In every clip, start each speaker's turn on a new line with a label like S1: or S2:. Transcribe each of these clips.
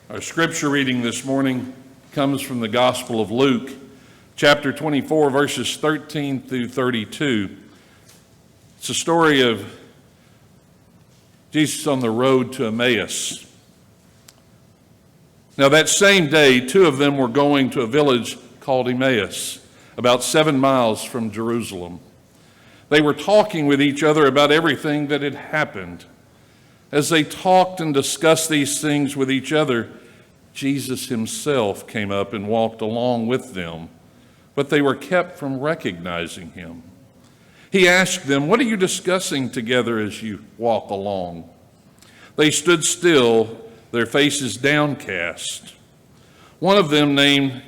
S1: Our scripture reading this morning comes from the Gospel of Luke, chapter 24, verses 13 through 32. It's a story of Jesus on the road to Emmaus. Now that same day, two of them were going to a village called Emmaus, about 7 miles from Jerusalem. They were talking with each other about everything that had happened. As they talked and discussed these things with each other, Jesus himself came up and walked along with them, but they were kept from recognizing him. He asked them, "What are you discussing together as you walk along?" They stood still, their faces downcast. One of them, named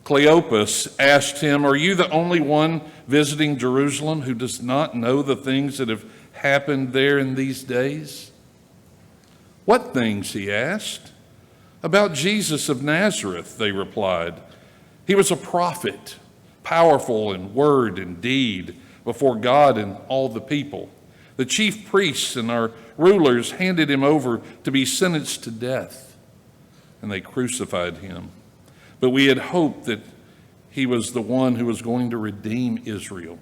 S1: Cleopas, asked him, "Are you the only one visiting Jerusalem who does not know the things that have happened there in these days?" "What things?" he asked. "About Jesus of Nazareth," they replied. "He was a prophet, powerful in word and deed before God and all the people. The chief priests and our rulers handed him over to be sentenced to death, and they crucified him. But we had hoped that he was the one who was going to redeem Israel.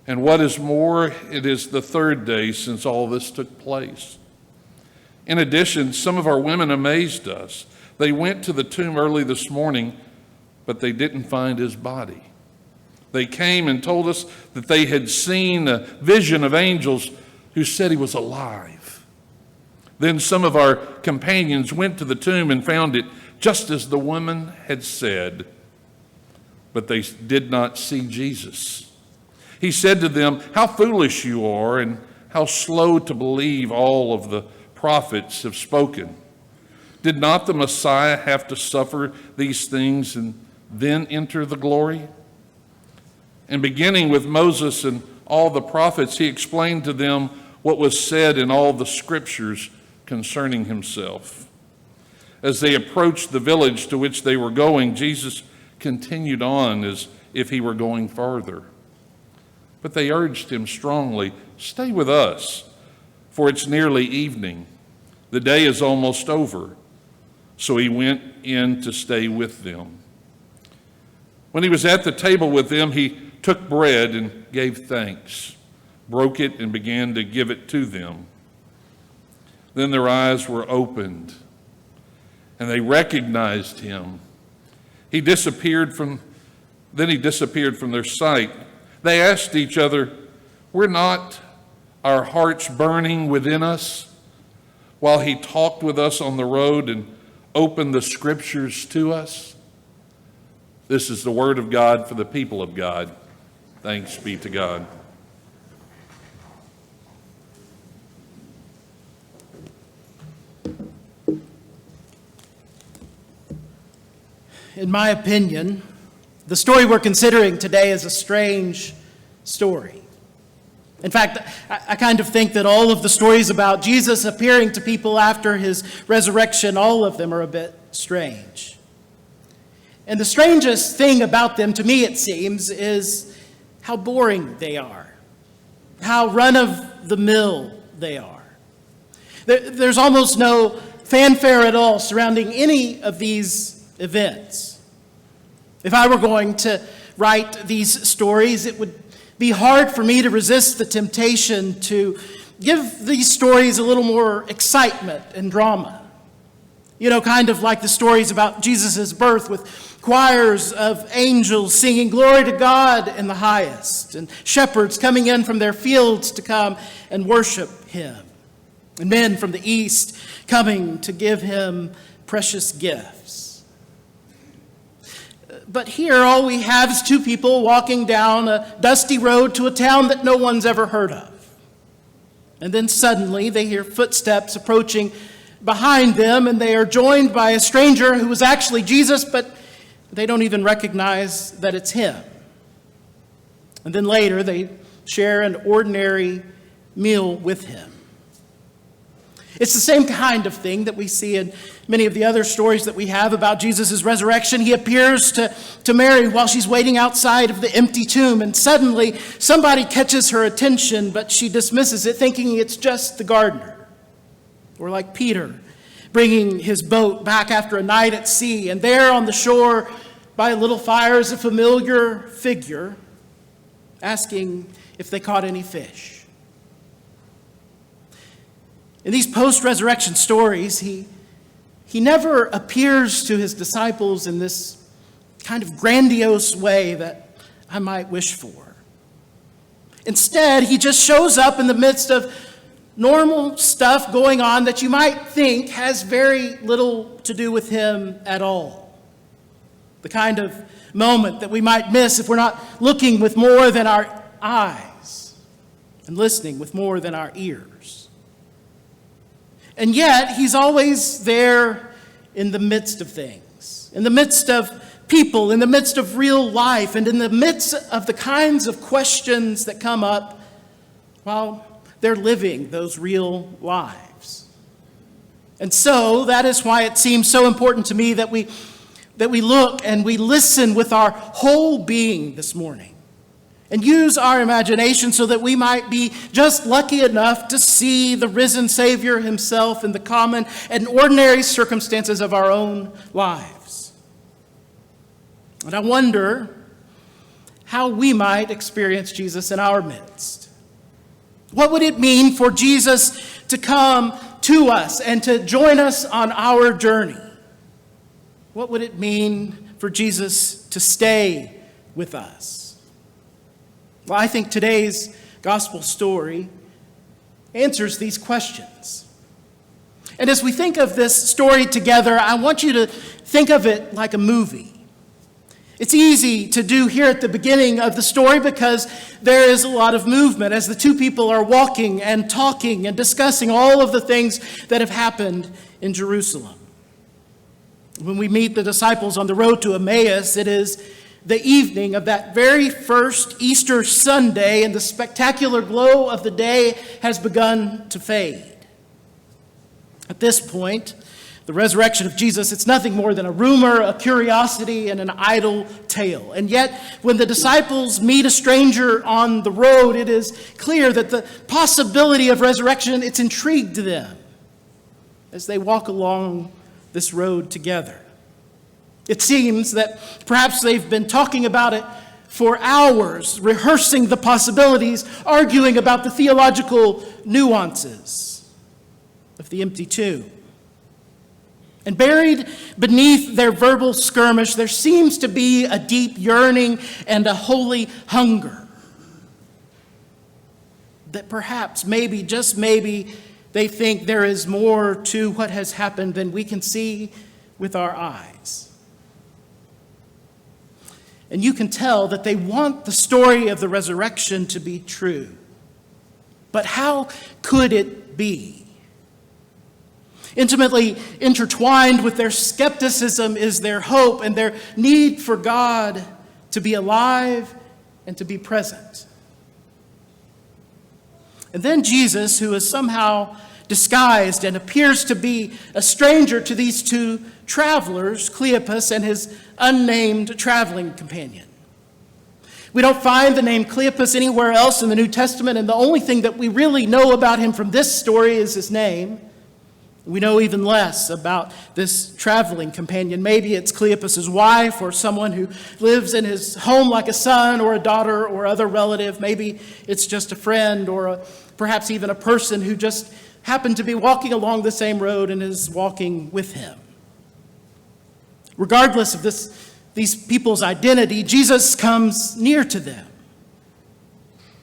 S1: And what is more, it is the third day since all this took place. In addition, some of our women amazed us. They went to the tomb early this morning, but they didn't find his body. They came and told us that they had seen a vision of angels who said he was alive. Then some of our companions went to the tomb and found it just as the woman had said, but they did not see Jesus. He said to them, 'How foolish you are, and how slow to believe all of the prophets have spoken. Did not the Messiah have to suffer these things and then enter the glory?' And beginning with Moses and all the prophets, he explained to them what was said in all the scriptures concerning himself. As they approached the village to which they were going, Jesus continued on as if he were going farther. But they urged him strongly, 'Stay with us, for it's nearly evening. The day is almost over.' So he went in to stay with them. When he was at the table with them, he took bread and gave thanks, broke it, and began to give it to them. Then their eyes were opened, and they recognized him. Then he disappeared from their sight. They asked each other, 'Were not our hearts burning within us while he talked with us on the road and opened the scriptures to us?'" This is the word of God for the people of God. Thanks be to God.
S2: In my opinion, the story we're considering today is a strange story. In fact, I kind of think that all of the stories about Jesus appearing to people after his resurrection, all of them are a bit strange. And the strangest thing about them, to me it seems, is how boring they are, how run-of-the-mill they are. There's almost no fanfare at all surrounding any of these events. If I were going to write these stories, it would be hard for me to resist the temptation to give these stories a little more excitement and drama. You know, kind of like the stories about Jesus' birth, with choirs of angels singing glory to God in the highest, and shepherds coming in from their fields to come and worship him, and men from the east coming to give him precious gifts. But here all we have is two people walking down a dusty road to a town that no one's ever heard of. And then suddenly they hear footsteps approaching behind them, and they are joined by a stranger who was actually Jesus, but they don't even recognize that it's him. And then later they share an ordinary meal with him. It's the same kind of thing that we see in many of the other stories that we have about Jesus' resurrection. He appears to Mary while she's waiting outside of the empty tomb, and suddenly somebody catches her attention, but she dismisses it, thinking it's just the gardener. Or like Peter, bringing his boat back after a night at sea. And there on the shore by a little fire is a familiar figure asking if they caught any fish. In these post-resurrection stories, he never appears to his disciples in this kind of grandiose way that I might wish for. Instead, he just shows up in the midst of normal stuff going on that you might think has very little to do with him at all. The kind of moment that we might miss if we're not looking with more than our eyes and listening with more than our ears. And yet, he's always there in the midst of things, in the midst of people, in the midst of real life, and in the midst of the kinds of questions that come up while they're living those real lives. And so that is why it seems so important to me that we look and we listen with our whole being this morning and use our imagination so that we might be just lucky enough to see the risen Savior himself in the common and ordinary circumstances of our own lives. And I wonder how we might experience Jesus in our midst. What would it mean for Jesus to come to us and to join us on our journey? What would it mean for Jesus to stay with us? Well, I think today's gospel story answers these questions. And as we think of this story together, I want you to think of it like a movie. It's easy to do here at the beginning of the story because there is a lot of movement as the two people are walking and talking and discussing all of the things that have happened in Jerusalem. When we meet the disciples on the road to Emmaus, it is the evening of that very first Easter Sunday, and the spectacular glow of the day has begun to fade. At this point, the resurrection of Jesus, it's nothing more than a rumor, a curiosity, and an idle tale. And yet, when the disciples meet a stranger on the road, it is clear that the possibility of resurrection, it's intrigued them as they walk along this road together. It seems that perhaps they've been talking about it for hours, rehearsing the possibilities, arguing about the theological nuances of the empty tomb. And buried beneath their verbal skirmish, there seems to be a deep yearning and a holy hunger. That perhaps, maybe, just maybe, they think there is more to what has happened than we can see with our eyes. And you can tell that they want the story of the resurrection to be true. But how could it be? Intimately intertwined with their skepticism is their hope and their need for God to be alive and to be present. And then Jesus, who is somehow disguised and appears to be a stranger to these two travelers, Cleopas and his unnamed traveling companion. We don't find the name Cleopas anywhere else in the New Testament, and the only thing that we really know about him from this story is his name. We know even less about this traveling companion. Maybe it's Cleopas's wife or someone who lives in his home like a son or a daughter or other relative. Maybe it's just a friend or perhaps even a person who just happened to be walking along the same road and is walking with him. Regardless of these people's identity, Jesus comes near to them.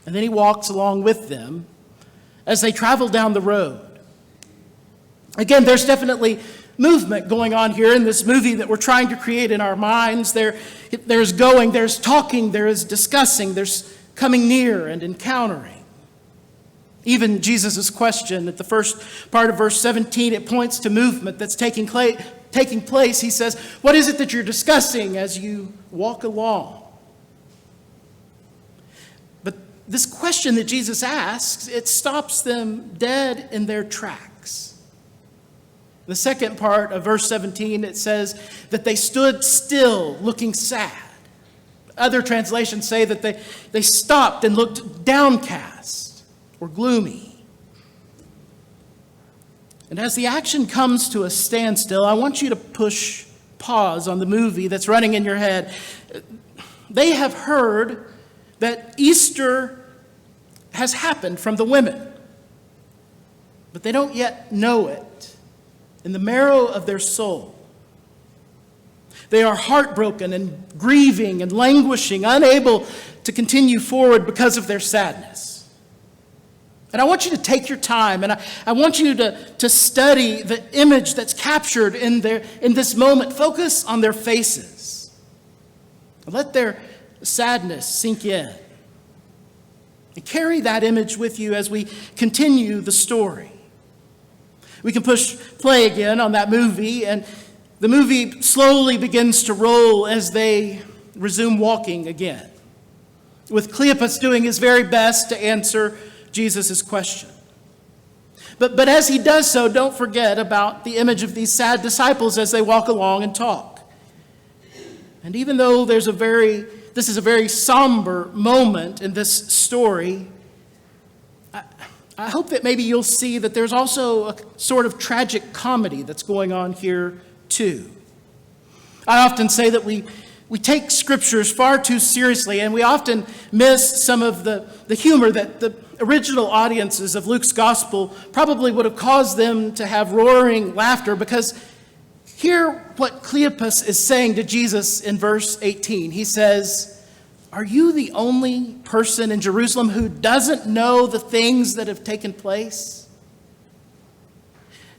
S2: And then he walks along with them as they travel down the road. Again, there's definitely movement going on here in this movie that we're trying to create in our minds. There's going, there's talking, there is discussing, there's coming near and encountering. Even Jesus' question at the first part of verse 17, it points to movement that's taking place. He says, "What is it that you're discussing as you walk along?" But this question that Jesus asks, it stops them dead in their tracks. The second part of verse 17, it says that they stood still, looking sad. Other translations say that they stopped and looked downcast or gloomy. And as the action comes to a standstill, I want you to push pause on the movie that's running in your head. They have heard that Easter has happened from the women, but they don't yet know it in the marrow of their soul. They are heartbroken and grieving and languishing, unable to continue forward because of their sadness. And I want you to take your time, and I want you to study the image that's captured in this moment. Focus on their faces. Let their sadness sink in. And carry that image with you as we continue the story. We can push play again on that movie, and the movie slowly begins to roll as they resume walking again, with Cleopas doing his very best to answer Jesus' question. But as he does so, don't forget about the image of these sad disciples as they walk along and talk. And even though this is a very somber moment in this story, I hope that maybe you'll see that there's also a sort of tragic comedy that's going on here too. I often say that we take scriptures far too seriously, and we often miss some of the humor that the original audiences of Luke's gospel probably would have caused them to have roaring laughter, because hear what Cleopas is saying to Jesus in verse 18. He says, "Are you the only person in Jerusalem who doesn't know the things that have taken place?"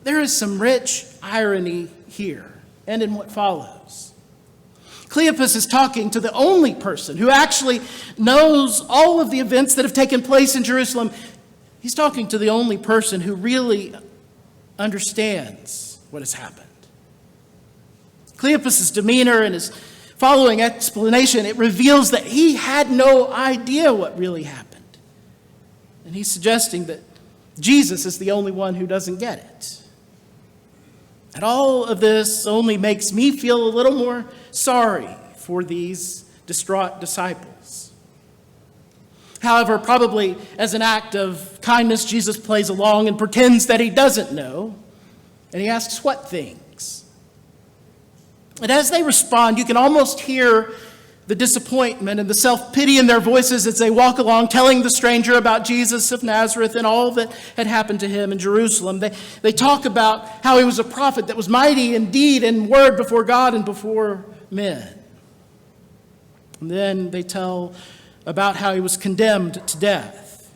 S2: There is some rich irony here and in what follows. Cleopas is talking to the only person who actually knows all of the events that have taken place in Jerusalem. He's talking to the only person who really understands what has happened. Cleopas' demeanor and his following explanation, it reveals that he had no idea what really happened. And he's suggesting that Jesus is the only one who doesn't get it. And all of this only makes me feel a little more sorry for these distraught disciples. However, probably as an act of kindness, Jesus plays along and pretends that he doesn't know. And he asks, "What things?" And as they respond, you can almost hear the disappointment and the self-pity in their voices as they walk along, telling the stranger about Jesus of Nazareth and all that had happened to him in Jerusalem. They talk about how he was a prophet that was mighty in deed and word before God and before men. And then they tell about how he was condemned to death.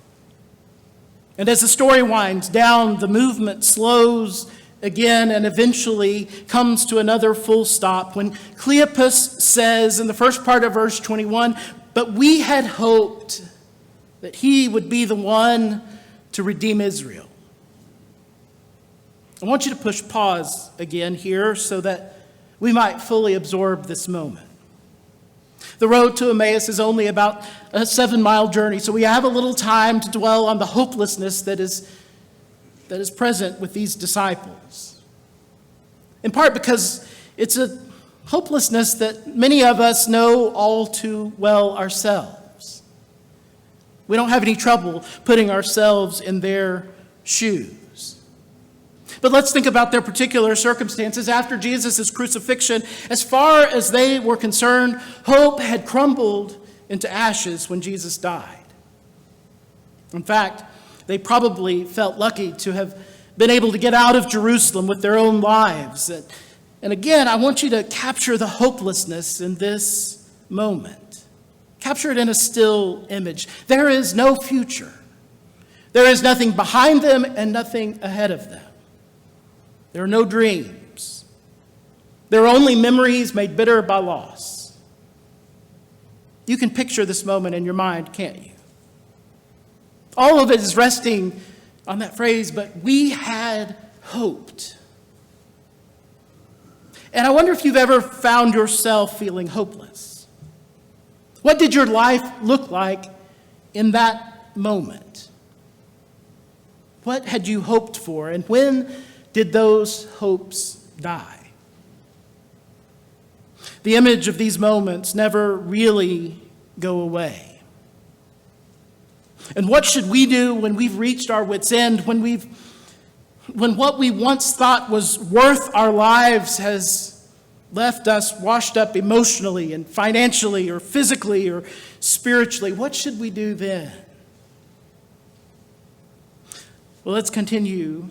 S2: And as the story winds down, the movement slows again and eventually comes to another full stop when Cleopas says in the first part of verse 21, "But we had hoped that he would be the one to redeem Israel." I want you to push pause again here so that we might fully absorb this moment. The road to Emmaus is only about a 7-mile journey, so we have a little time to dwell on the hopelessness that is present with these disciples. In part because it's a hopelessness that many of us know all too well ourselves. We don't have any trouble putting ourselves in their shoes. But let's think about their particular circumstances. After Jesus' crucifixion, as far as they were concerned, hope had crumbled into ashes when Jesus died. In fact, they probably felt lucky to have been able to get out of Jerusalem with their own lives. And again, I want you to capture the hopelessness in this moment. Capture it in a still image. There is no future. There is nothing behind them and nothing ahead of them. There are no dreams. There are only memories made bitter by loss. You can picture this moment in your mind, can't you? All of it is resting on that phrase, "but we had hoped." And I wonder if you've ever found yourself feeling hopeless. What did your life look like in that moment? What had you hoped for, and when did those hopes die? The image of these moments never really go away. And what should we do when we've reached our wits' end, when we've when what we once thought was worth our lives has left us washed up emotionally and financially or physically or spiritually, what should we do then? Well, let's continue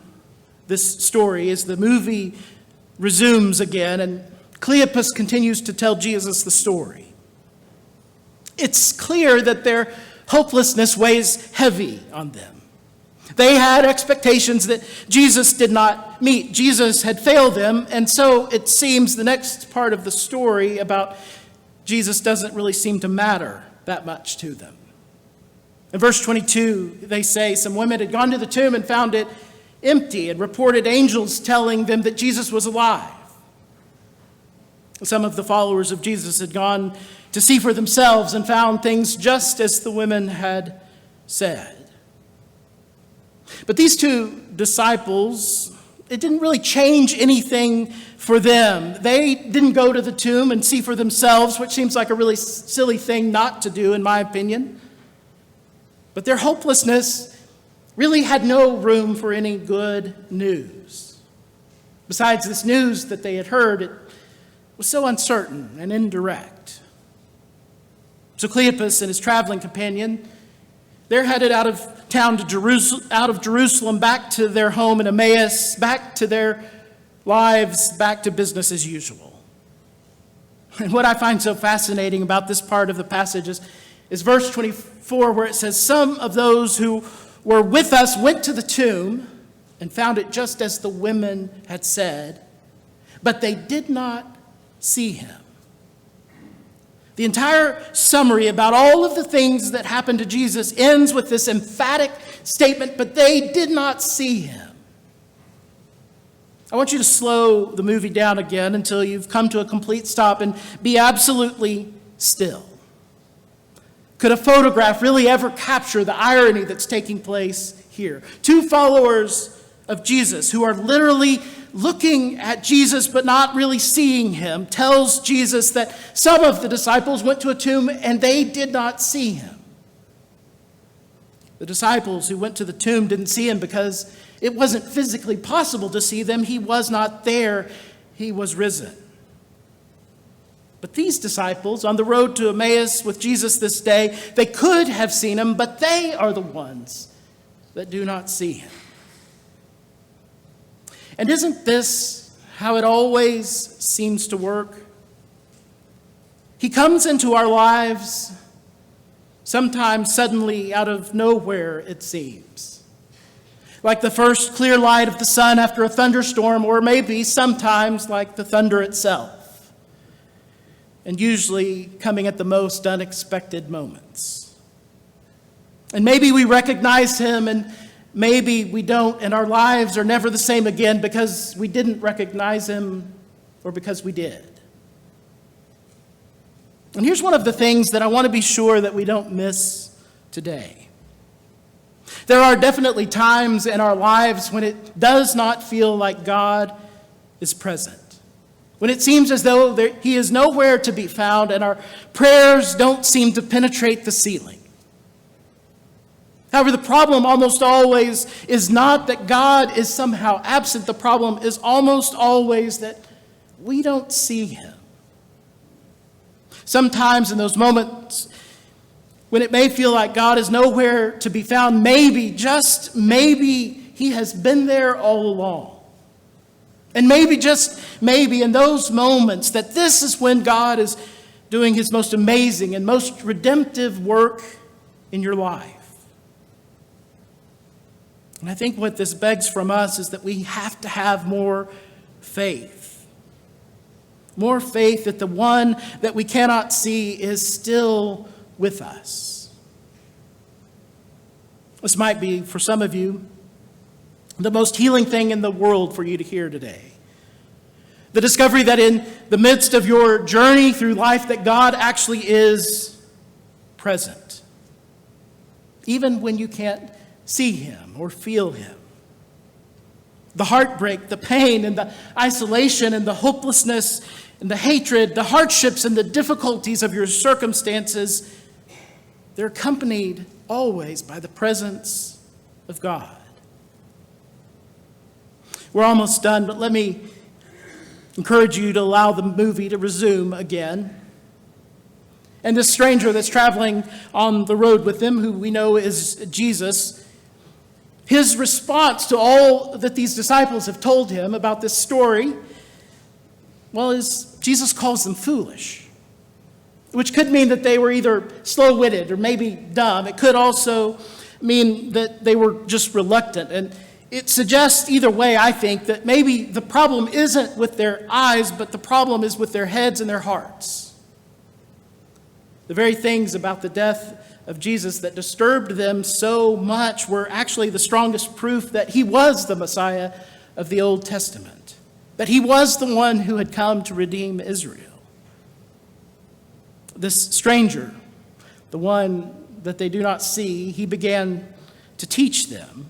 S2: this story as the movie resumes again, and Cleopas continues to tell Jesus the story. It's clear that their hopelessness weighs heavy on them. They had expectations that Jesus did not meet. Jesus had failed them, and so it seems the next part of the story about Jesus doesn't really seem to matter that much to them. In verse 22, they say some women had gone to the tomb and found it empty and reported angels telling them that Jesus was alive. Some of the followers of Jesus had gone to see for themselves and found things just as the women had said. But these two disciples, it didn't really change anything for them. They didn't go to the tomb and see for themselves, which seems like a really silly thing not to do, in my opinion. But their hopelessness really had no room for any good news. Besides this news that they had heard, it was so uncertain and indirect. So Cleopas and his traveling companion, they're headed out of town to Jerusalem, back to their home in Emmaus, back to their lives, back to business as usual. And what I find so fascinating about this part of the passage is verse 24, where it says, some of those who were with us went to the tomb and found it just as the women had said, but they did not see him. The entire summary about all of the things that happened to Jesus ends with this emphatic statement, but they did not see him. I want you to slow the movie down again until you've come to a complete stop and be absolutely still. Could a photograph really ever capture the irony that's taking place here? Two followers of Jesus who are literally looking at Jesus but not really seeing him tells Jesus that some of the disciples went to a tomb and they did not see him. The disciples who went to the tomb didn't see him because it wasn't physically possible to see them. He was not there. He was risen. But these disciples on the road to Emmaus with Jesus this day, they could have seen him, but they are the ones that do not see him. And isn't this how it always seems to work? He comes into our lives, sometimes suddenly out of nowhere, it seems. Like the first clear light of the sun after a thunderstorm, or maybe sometimes like the thunder itself. And usually coming at the most unexpected moments. And maybe we recognize him and maybe we don't, and our lives are never the same again because we didn't recognize him or because we did. And here's one of the things that I want to be sure that we don't miss today. There are definitely times in our lives when it does not feel like God is present. When it seems as though he is nowhere to be found and our prayers don't seem to penetrate the ceiling. However, the problem almost always is not that God is somehow absent. The problem is almost always that we don't see him. Sometimes in those moments when it may feel like God is nowhere to be found, maybe, just maybe, he has been there all along. And maybe, just maybe, in those moments that this is when God is doing his most amazing and most redemptive work in your life. And I think what this begs from us is that we have to have more faith. More faith that the one that we cannot see is still with us. This might be, for some of you, the most healing thing in the world for you to hear today. The discovery that in the midst of your journey through life that God actually is present. Even when you can't see him or feel him. The heartbreak, the pain, and the isolation, and the hopelessness, and the hatred, the hardships, and the difficulties of your circumstances, they're accompanied always by the presence of God. We're almost done, but let me encourage you to allow the movie to resume again. And this stranger that's traveling on the road with them, who we know is Jesus, his response to all that these disciples have told him about this story, well, is Jesus calls them foolish, which could mean that they were either slow-witted or maybe dumb. It could also mean that they were just reluctant. And it suggests either way, I think, that maybe the problem isn't with their eyes, but the problem is with their heads and their hearts. The very things about the death of Jesus that disturbed them so much were actually the strongest proof that he was the Messiah of the Old Testament, that he was the one who had come to redeem Israel. This stranger, the one that they do not see, he began to teach them.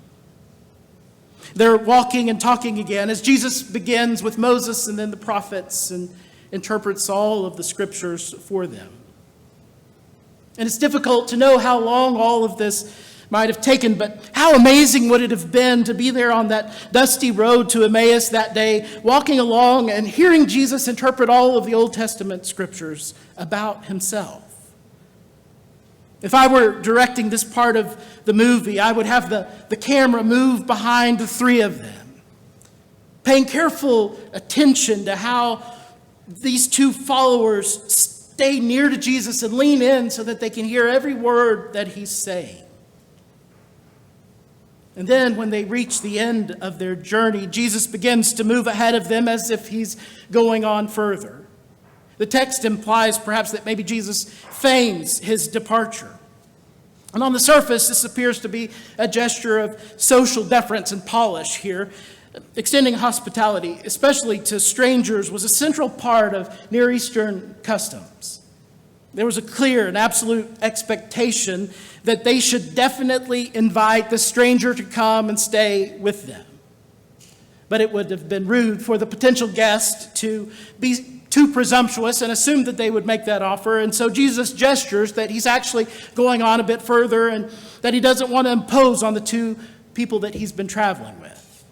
S2: They're walking and talking again as Jesus begins with Moses and then the prophets and interprets all of the scriptures for them. And it's difficult to know how long all of this might have taken, but how amazing would it have been to be there on that dusty road to Emmaus that day, walking along and hearing Jesus interpret all of the Old Testament scriptures about himself. If I were directing this part of the movie, I would have the camera move behind the three of them, paying careful attention to how these two followers stay near to Jesus and lean in so that they can hear every word that he's saying. And then when they reach the end of their journey, Jesus begins to move ahead of them as if he's going on further. The text implies perhaps that maybe Jesus feigns his departure. And on the surface, this appears to be a gesture of social deference and polish here. Extending hospitality, especially to strangers, was a central part of Near Eastern customs. There was a clear and absolute expectation that they should definitely invite the stranger to come and stay with them. But it would have been rude for the potential guest to be too presumptuous and assume that they would make that offer. And so Jesus gestures that he's actually going on a bit further and that he doesn't want to impose on the two people that he's been traveling with.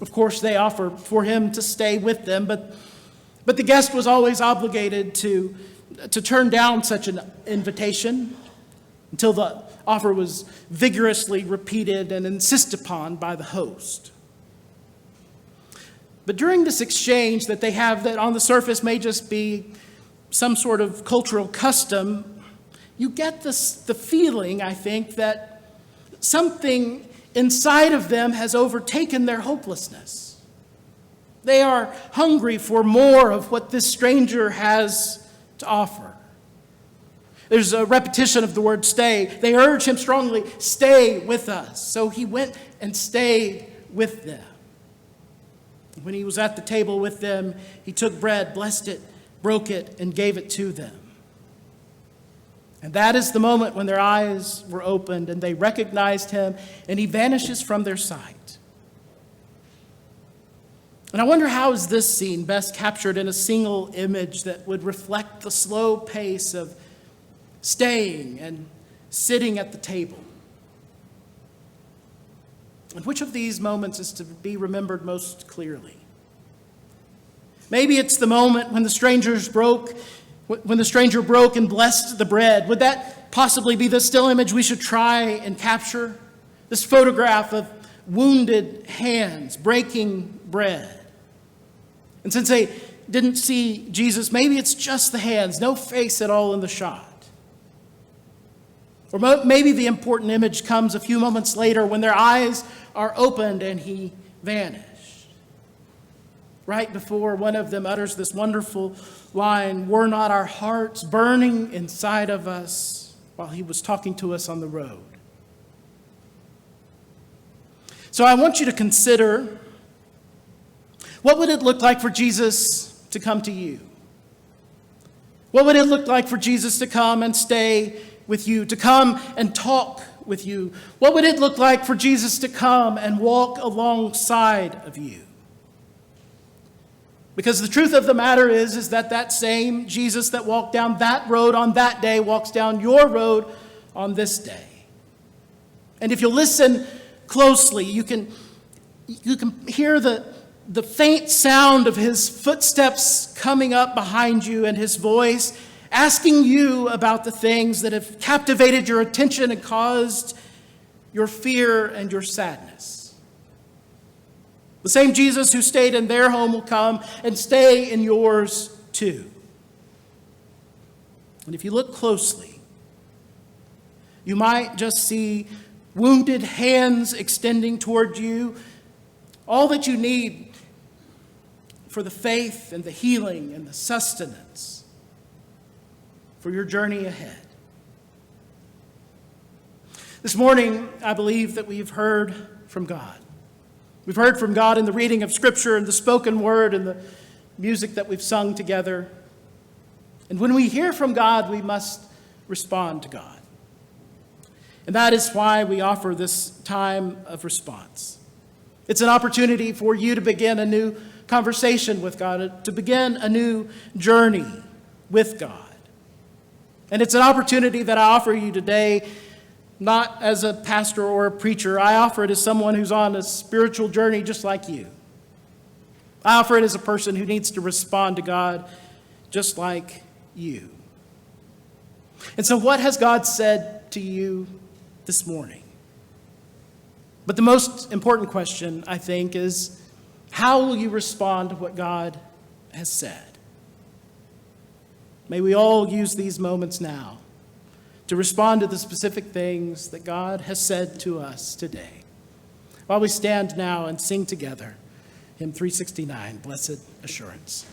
S2: Of course, they offer for him to stay with them, but the guest was always obligated to turn down such an invitation until the offer was vigorously repeated and insisted upon by the host. But during this exchange that they have that on the surface may just be some sort of cultural custom, you get the feeling, I think, that something inside of them has overtaken their hopelessness. They are hungry for more of what this stranger has to offer. There's a repetition of the word stay. They urge him strongly, stay with us. So he went and stayed with them. When he was at the table with them, he took bread, blessed it, broke it, and gave it to them. And that is the moment when their eyes were opened and they recognized him, and he vanishes from their sight. And I wonder, how is this scene best captured in a single image that would reflect the slow pace of staying and sitting at the table? And which of these moments is to be remembered most clearly? Maybe it's the moment when the stranger broke and blessed the bread. Would that possibly be the still image we should try and capture? This photograph of wounded hands breaking bread. And since they didn't see Jesus, maybe it's just the hands, no face at all in the shot. Or maybe the important image comes a few moments later when their eyes are opened and he vanished. Right before one of them utters this wonderful line, "Were not our hearts burning inside of us while he was talking to us on the road?" So I want you to consider, what would it look like for Jesus to come to you? What would it look like for Jesus to come and stay with you, to come and talk with you? What would it look like for Jesus to come and walk alongside of you? Because the truth of the matter is that same Jesus that walked down that road on that day walks down your road on this day. And if you'll listen closely, you can You can hear the faint sound of his footsteps coming up behind you and his voice asking you about the things that have captivated your attention and caused your fear and your sadness. The same Jesus who stayed in their home will come and stay in yours too. And if you look closely, you might just see wounded hands extending toward you, all that you need for the faith and the healing and the sustenance for your journey ahead. This morning, I believe that we've heard from God. We've heard from God in the reading of Scripture and the spoken word and the music that we've sung together. And when we hear from God, we must respond to God. And that is why we offer this time of response. It's an opportunity for you to begin a new conversation with God, to begin a new journey with God. And it's an opportunity that I offer you today, not as a pastor or a preacher. I offer it as someone who's on a spiritual journey just like you. I offer it as a person who needs to respond to God just like you. And so what has God said to you this morning? But the most important question, I think, is how will you respond to what God has said? May we all use these moments now to respond to the specific things that God has said to us today. While we stand now and sing together, hymn 369, Blessed Assurance.